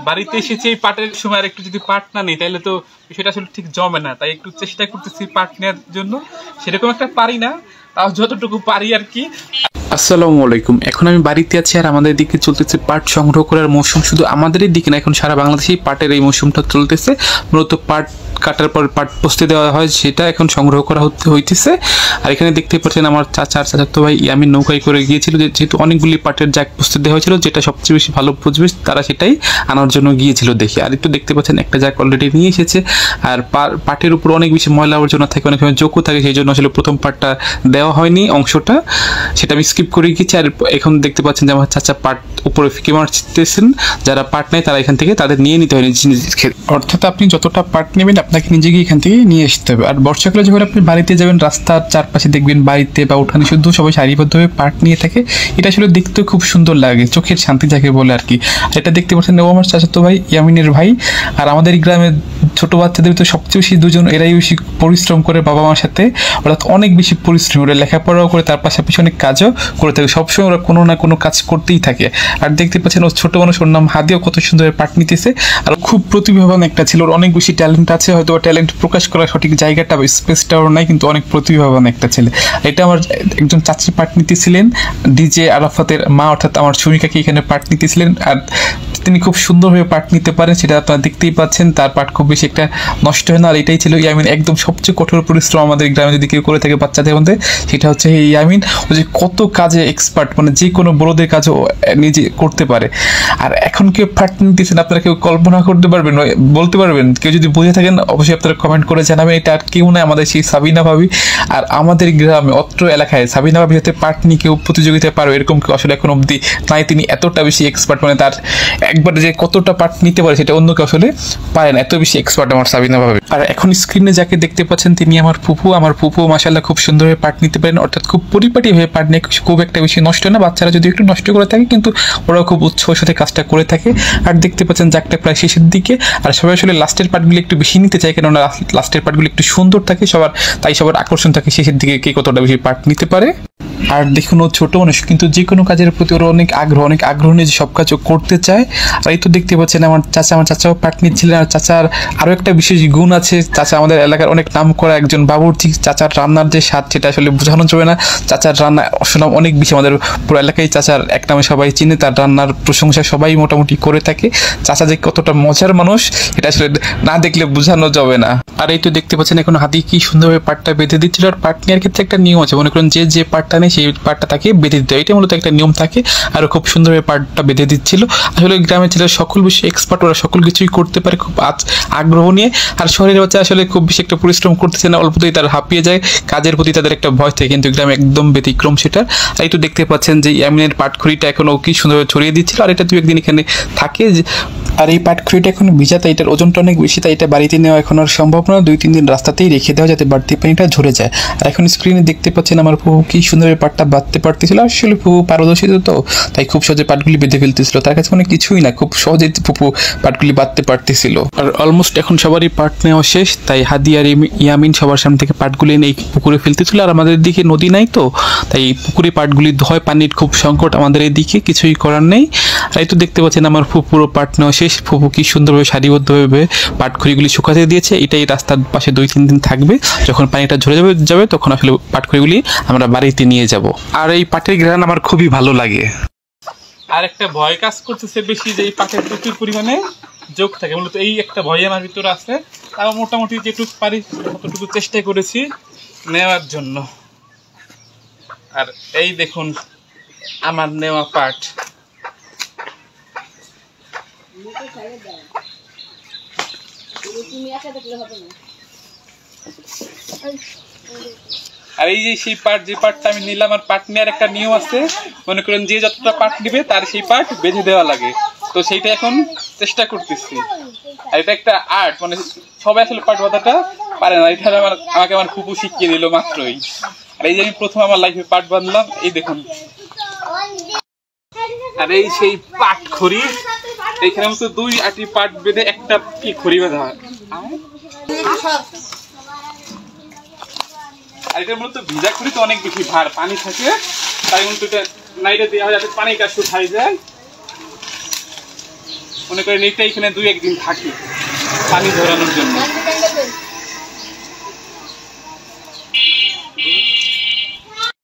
বাড়িতে এসেছি এই পাটের সময় আর একটু যদি পাট না নিই তাহলে তো বিষয়টা আসলে ঠিক জমে না, তাই একটু চেষ্টা করতেছি পাট নেওয়ার জন্য। সেরকম একটা পারি না, তাও যতটুকু পারি আর কি। আসসালামু আলাইকুম। এখন আমি বাড়িতে আছি আর আমাদের দিকে চলতেছে পাট সংগ্রহ করার মৌসুম। শুধু আমাদেরই দিকে না, এখন সারা বাংলাদেশেই পাটের এই মৌসুমটা চলতেছে। মূলত পাট কাটার পর পাট পচতে দেওয়া হয়, সেটা এখন সংগ্রহ করা হইতেছে। আর এখানে দেখতে পাচ্ছেন আমার চাচাতো ভাই ইয়ামিন নৌকায় করে গিয়েছিল, যেহেতু অনেকগুলি পাটের জাগ পচতে দেওয়া হয়েছিল, যেটা সবচেয়ে বেশি ভালো বুঝবে তারা সেটাই আনার জন্য গিয়েছিল দেখি। আর একটু দেখতে পাচ্ছেন একটা জাগ অলরেডি নিয়ে এসেছে। আর পাটের উপর অনেক বেশি ময়লা আবর্জনা থাকে, অনেক সময় জোকও থাকে, সেই জন্য আসলে প্রথম পাটটা দেওয়া হয়নি অংশটা, সেটা আমি স্কিপ করে গিয়েছি। আর এখন দেখতে পাচ্ছেন যে আমার চাচা পাট উপরে ফিকে মারতেছেন। যারা পাট নেয় তারা এখান থেকে তাদের নিয়ে নিতে হয় নিজের ক্ষেত্রে, অর্থাৎ আপনি যতটা পাট নেবেন আপনাকে নিজেকে এখান থেকে নিয়ে আসতে হবে। আর বর্ষাকালে যখন আপনি বাড়িতে যাবেন, রাস্তার চারপাশে দেখবেন বাড়িতে বা উঠানে শুধু সবাই সারিবদ্ধভাবে পাট নিয়ে থাকে। এটা আসলে দেখতে খুব সুন্দর লাগে, চোখের শান্তি যাকে বলে আর কি। আর এটা দেখতে পাচ্ছেন ও আমার চাচাতো ভাই ইয়ামিনের ভাই। আর আমাদের গ্রামের ছোট বাচ্চাদের তো সবচেয়ে বেশি দুজন এরাই বেশি পরিশ্রম করে বাবা মার সাথে, অর্থাৎ অনেক বেশি পরিশ্রম করে, লেখাপড়াও করে, তার পাশাপাশি অনেক কাজও করে থাকে। সবসময় ওরা কোনো না কোনো কাজ করতেই থাকে। আর দেখতে পাচ্ছেন ও ছোট মানুষ, ওর নাম হাদিও, কত সুন্দর পাট নিতেছে। আর খুব প্রতিভাবান একটা ছিল, ওর অনেক বেশি ট্যালেন্ট আছে, হয়তো ট্যালেন্ট প্রকাশ করার সঠিক জায়গাটা বা স্পেসটাও নাই, কিন্তু অনেক প্রতিভাবান একটা ছেলে। এটা আমার একজন চাচি পাট নিতেছিলেন, ডিজে আরাফাতের মা অর্থাৎ আমার সুমিকাকে এখানে পাট নিতেছিলেন। আর তিনি খুব সুন্দরভাবে পাট নিতে পারেন, সেটা আপনারা দেখতেই পাচ্ছেন। তার পাট খুব বেশি একটা নষ্ট হয় না। আর এটাই ছিল ইয়ামিন, একদম সবচেয়ে কঠোর পরিশ্রম আমাদের গ্রামে যদি কেউ করে থাকে বাচ্চাদের মধ্যে, সেটা হচ্ছে ইয়ামিন। ও যে কত কাজে এক্সপার্ট, মানে যে কোনো বড়দের কাজও নিজে করতে পারে। আর এখন কেউ পাট নিতেছেন, আপনারা কেউ কল্পনা করতে পারবেন, বলতে পারবেন? কেউ যদি বুঝে থাকেন অবশ্যই আপনারা কমেন্ট করে জানাবেন। এটা আর কেউ নয়, আমাদের সেই সাবিনা ভাবি। আর আমাদের গ্রামে অত্র এলাকায় সাবিনা ভাবি হতে পাট নিয়ে কেউ প্রতিযোগিতায় পারো এরকম কেউ আসলে এখন অবধি নাই। তিনি এতটা বেশি এক্সপার্ট, মানে তার একবার যে কতটা পাট নিতে পারে সেটা অন্য কেউ আসলে পারে না, এত বেশি এক্সপার্ট আমার সাবিনা ভাবি। আর এখন স্ক্রিনে যাকে দেখতে পাচ্ছেন তিনি আমার ফুপু। আমার ফুপু মাশাআল্লাহ খুব সুন্দরভাবে পাট নিতে পারেন, অর্থাৎ খুব পরিপাটিভাবে পাট নিয়ে, খুব একটা বেশি নষ্ট হয় না। বাচ্চারা যদি একটু নষ্ট করে থাকে কিন্তু ওরাও খুব উৎসাহের সাথে কাজটা করে থাকে। আর দেখতে পাচ্ছেন জাগটা প্রায় শেষের দিকে। আর সবাই আসলে লাস্টের পার্টগুলি একটু বেশি নিতে চায়, কেননা লাস্টের পার্টগুলি একটু সুন্দর থাকে সবার, তাই সবার আকর্ষণ থাকে শেষের দিকে কে কতটা বেশি পার্ট নিতে পারে। আর দেখুন ও ছোট মানুষ, কিন্তু যে কোনো কাজের প্রতি ওরা অনেক আগ্রহ নিয়ে সব কাজও করতে চায়। আর এই তো দেখতে পাচ্ছেন আমার চাচাও পাট নিচ্ছিলেন। আর চাচার আরও একটা বিশেষ গুণ আছে, চাচা আমাদের এলাকার অনেক নাম করা একজন বাবুর্চি। চাচার রান্নার যে স্বাদ সেটা আসলে বোঝানো যাবে না। চাচার রান্না সুনাম অনেক বেশি, আমাদের পুরো এলাকায় চাচার এক নামে সবাই চিনে, তার রান্নার প্রশংসা সবাই মোটামুটি করে থাকে। চাচা যে কতটা মজার মানুষ এটা আসলে না দেখলে বোঝানো যাবে না। আর এই তো দেখতে পাচ্ছেন এখন হাতি কি সুন্দরভাবে পাটটা বেঁধে দিচ্ছিল। আর পাট নেওয়ার ক্ষেত্রে একটা নিয়ম আছে, মনে করেন যে পাটটা নেই সেই পাটটা তাকে বেঁধে দিতে হয়, এটা মূলত একটা নিয়ম থাকে। আর খুব সুন্দরভাবে পাটটা বেঁধে দিচ্ছিল। আসলে গ্রামের ছেলেরা সকল বেশি এক্সপার্ট, ওরা সকল কিছুই করতে পারে খুব আগ্রহ নিয়ে। আর শহরের বাচ্চা আসলে খুব বেশি একটা পরিশ্রম করতেছে না, অল্পতেই তারা হাঁপিয়ে যায়, কাজের প্রতি তাদের একটা ভয় থাকে, কিন্তু গ্রামে একদম ব্যতিক্রম সেটা। আর এই তো দেখতে পাচ্ছেন যে ইয়ামিনের পাটখড়িটা এখনও কি সুন্দরভাবে ছড়িয়ে দিচ্ছিল। আর এটা 2-1 দিন এখানে থাকে। আর এই পাটখড়িটা এখন ভিজাতে, এটার ওজনটা অনেক বেশি, তাই এটা বাড়িতে নেওয়া এখন আর সম্ভব না। 2-3 দিন রাস্তাতেই রেখে দেওয়া যাতে বাড়তি পানিটা ঝরে যায়। আর এখন স্ক্রিনে দেখতে পাচ্ছেন আমার ফুপু কি সুন্দরভাবে পাটটা বাঁধতে পারতেছিল। আসলে ফুপু পারদর্শী তো, তাই খুব সহজে পাটগুলি বেঁধে ফেলতেছিল। তার কাছে কোনো কিছুই না, খুব সহজে ফুপু পাটগুলি বাঁধতে পারতেছিল। আর অলমোস্ট এখন সবারই পাট নেওয়া শেষ, তাই হাদি আর ইয়ামিন সবার সামনে থেকে পাটগুলি এনে এই পুকুরে ফেলতেছিল। আর আমাদের দিকে নদী নাই তো, তাই পুকুরে পাটগুলি ধোয়, পানির খুব সংকট আমাদের এইদিকে, কিছুই করার নেই। আর এই তো দেখতে পাচ্ছেন আমার ফুপুরও পাট নেওয়া শেষ। ফুপু কি সুন্দরভাবে সারিবদ্ধভাবে পাটখড়িগুলি শুকাতে দিয়েছে। এটাই রাস্তার পাশে 2-3 দিন থাকবে, যখন পানিটা ঝরে যাবে তখন আসলে পাটখড়িগুলি আমরা বাড়িতে নিয়ে যাব। আর এই পাটের ঘ্রাণ আমার খুবই ভালো লাগে। আর একটা ভয় কাজ করতেছে বেশি, যে এই পাটের প্রচুর পরিমাণে যোগ থাকে, মূলত এই একটা ভয় আমার ভিতরে আছে। তাও মোটামুটি যেটুকু পারি ততটুকু চেষ্টা করেছি নেওয়ার জন্য। আর এই দেখুন আমার নেওয়া পাট। আর এই যে সেই পাট, যে পাটটা আমি নিলাম, আর পাট নেওয়ার একটা নিয়ম আছে, মনে করেন যে যতটা পাট নিবে তার সেই পাট বেঁধে দেওয়া লাগে। তো সেইটা এখন চেষ্টা করতেছি। আর এটা একটা আর্ট, মানে সবাই আসলে পাট বাঁধাটা পারে না, এটা আমাকে আমার ফুপু শিখিয়ে দিল মাত্রই। আর এই যে আমি প্রথম আমার লাইফে পাট বাঁধলাম, এই দেখুন। আর এই সেই পাট খড়ি, এইখানে মতো 2 আটি পাট বেঁধে একটা খড়ি বাঁধা হয়। আর এটার মূলত ভিজা খড়ি তো অনেক বেশি ভার, পানি থাকে, তাই মূলত এটা নাইটে দেওয়া হয় যাতে পানিটা শুকাই যায়। মনে করেন এইটা এখানে 2-1 দিন থাকে পানি ধরানোর জন্য।